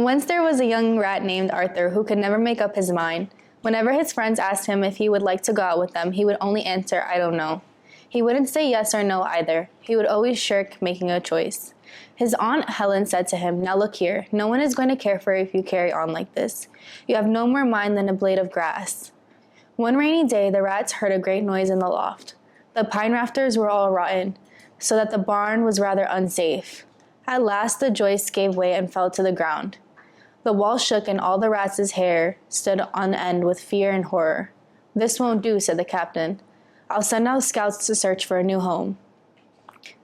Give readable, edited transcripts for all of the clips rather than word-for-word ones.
Once there was a young rat named Arthur who could never make up his mind. Whenever his friends asked him if he would like to go out with them, he would only answer, "I don't know." He wouldn't say yes or no either. He would always shirk making a choice. His aunt Helen said to him, "Now look here, no one is going to care for you if you carry on like this. You have no more mind than a blade of grass." One rainy day, the rats heard a great noise in the loft. The pine rafters were all rotten, so that the barn was rather unsafe. At last the joist gave way and fell to the ground. The wall shook and all the rats' hair stood on end with fear and horror. "This won't do," said the captain. "I'll send out scouts to search for a new home."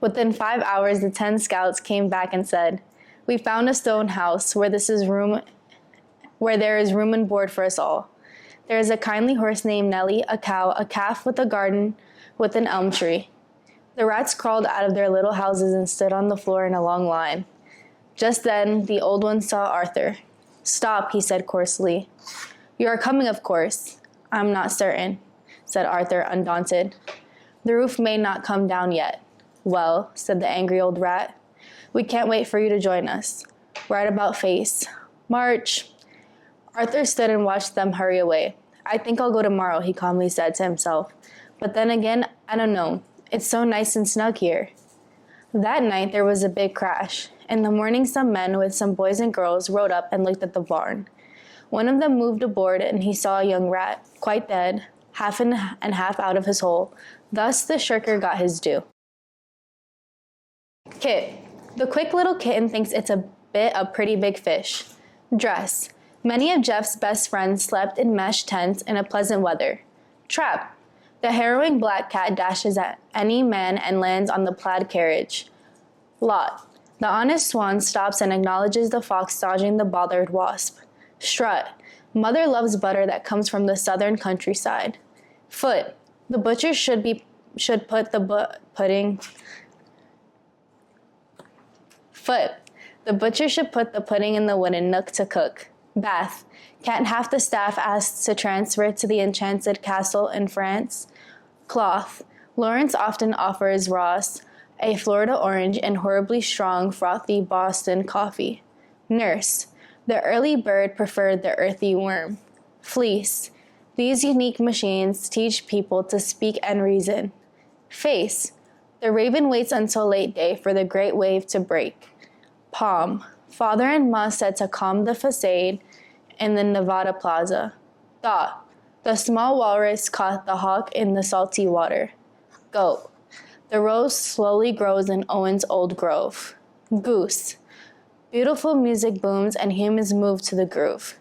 Within 5 hours, the 10 scouts came back and said, "We found a stone house where there is room and board for us all. There is a kindly horse named Nellie, a cow, a calf with a garden with an elm tree." The rats crawled out of their little houses and stood on the floor in a long line. Just then, the old one saw Arthur. "Stop," he said coarsely. "You are coming, of course." "I'm not certain," said Arthur, undaunted. "The roof may not come down yet." "Well," said the angry old rat, "we can't wait for you to join us. Right about face. March." Arthur stood and watched them hurry away. "I think I'll go tomorrow," he calmly said to himself. "But then again, I don't know. It's so nice and snug here." That night there was a big crash. In the morning some men with some boys and girls rode up and looked at the barn. One of them moved aboard and he saw a young rat, quite dead, half in and half out of his hole. Thus the shirker got his due. Kit. The quick little kitten thinks it's a bit of pretty big fish. Dress. Many of Jeff's best friends slept in mesh tents in a pleasant weather. Trap. The harrowing black cat dashes at any man and lands on the plaid carriage. Lot. The honest swan stops and acknowledges the fox dodging the bothered wasp. Strut. Mother loves butter that comes from the southern countryside. Foot. The butcher should put the pudding. Foot. The butcher should put the pudding in the wooden nook to cook. Bath. Can't half the staff asked to transfer to the enchanted castle in France. Cloth. Lawrence often offers Ross a Florida orange and horribly strong, frothy Boston coffee. Nurse. The early bird preferred the earthy worm. Fleece. These unique machines teach people to speak and reason. Face. The raven waits until late day for the great wave to break. Palm. Father and Ma said to calm the facade in the Nevada Plaza. Thought. The small walrus caught the hawk in the salty water. Goat. The rose slowly grows in Owen's old grove. Goose. Beautiful music booms and humans move to the groove.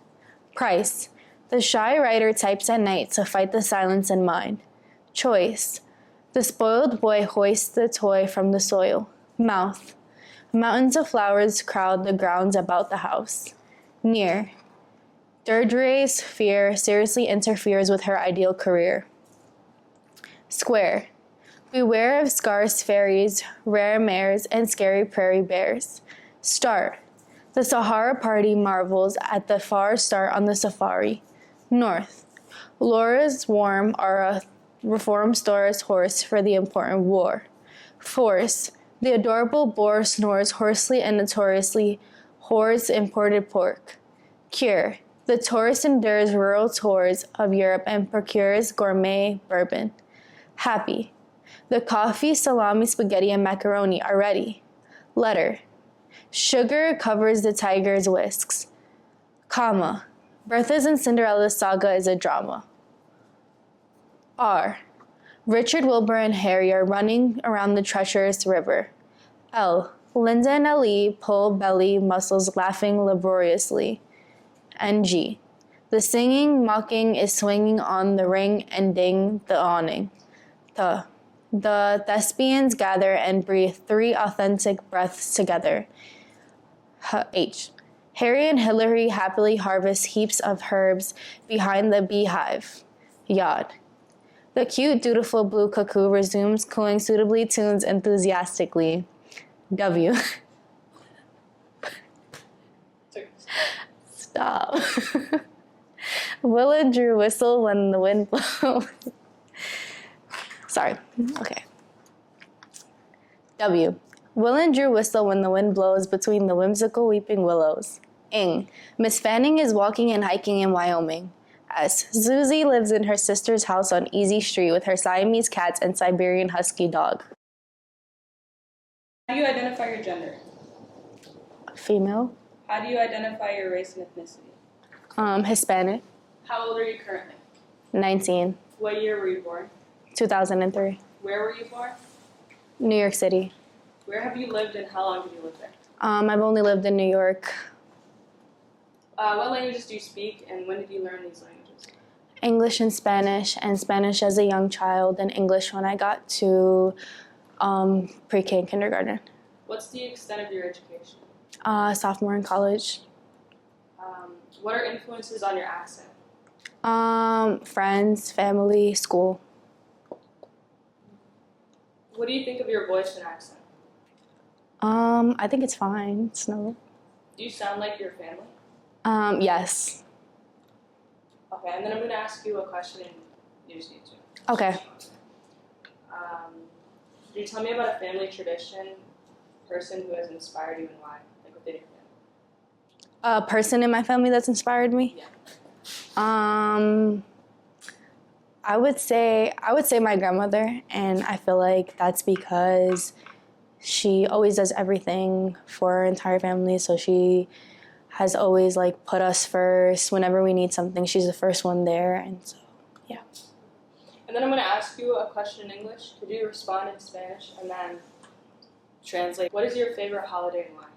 Price. The shy writer types at night to fight the silence in mind. Choice. The spoiled boy hoists the toy from the soil. Mouth. Mountains of flowers crowd the grounds about the house. Near. Deirdre's fear seriously interferes with her ideal career. Square. Beware of scarce fairies, rare mares, and scary prairie bears. Start. The Sahara party marvels at the far start on the safari. North. Laura's warm are a reform store's horse for the important war. Force. The adorable boar snores hoarsely and notoriously hoards imported pork. Cure. The tourist endures rural tours of Europe and procures gourmet bourbon. Happy. The coffee, salami, spaghetti, and macaroni are ready. Letter. Sugar covers the tiger's whisks. Comma. Bertha's and Cinderella's saga is a drama. R. Richard, Wilbur, and Harry are running around the treacherous river. L. Linda and Ali pull belly muscles laughing laboriously. And G. The singing, mocking is swinging on the ring and ding the awning. The thespians gather and breathe 3 authentic breaths together. H. Harry and Hilary happily harvest heaps of herbs behind the beehive. Yod. The cute, dutiful blue cuckoo resumes cooing suitably, tunes enthusiastically. W. Stop. Will and Drew whistle when the wind blows. Sorry. Okay. W. Will and Drew whistle when the wind blows between the whimsical weeping willows. Ing. Miss Fanning is walking and hiking in Wyoming. S. Susie lives in her sister's house on Easy Street with her Siamese cats and Siberian Husky dog. How do you identify your gender? Female. How do you identify your race and ethnicity? Hispanic. How old are you currently? 19. What year were you born? 2003. Where were you born? New York City. Where have you lived and how long have you lived there? I've only lived in New York. What languages do you speak and when did you learn these languages? English and Spanish as a young child, and English when I got to pre-K and kindergarten. What's the extent of your education? Sophomore in college. What are influences on your accent? Friends, family, school. What do you think of your voice and accent? I think it's fine. It's no. Do you sound like your family? Yes. Okay, and then I'm going to ask you a question and you just need to. Okay. Can you tell me about a family tradition, person who has inspired you and why? Like within your family. A person in my family that's inspired me? Yeah. I would say my grandmother, and I feel like that's because she always does everything for her entire family, so she has always like put us first. Whenever we need something, she's the first one there, and so yeah. And then I'm going to ask you a question in English. Could you respond in Spanish and then translate? What is your favorite holiday and why?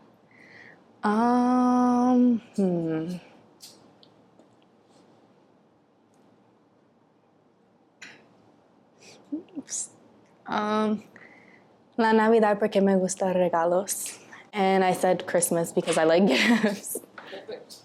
La Navidad porque me gusta regalos. And I said Christmas because I like gifts. Perfect.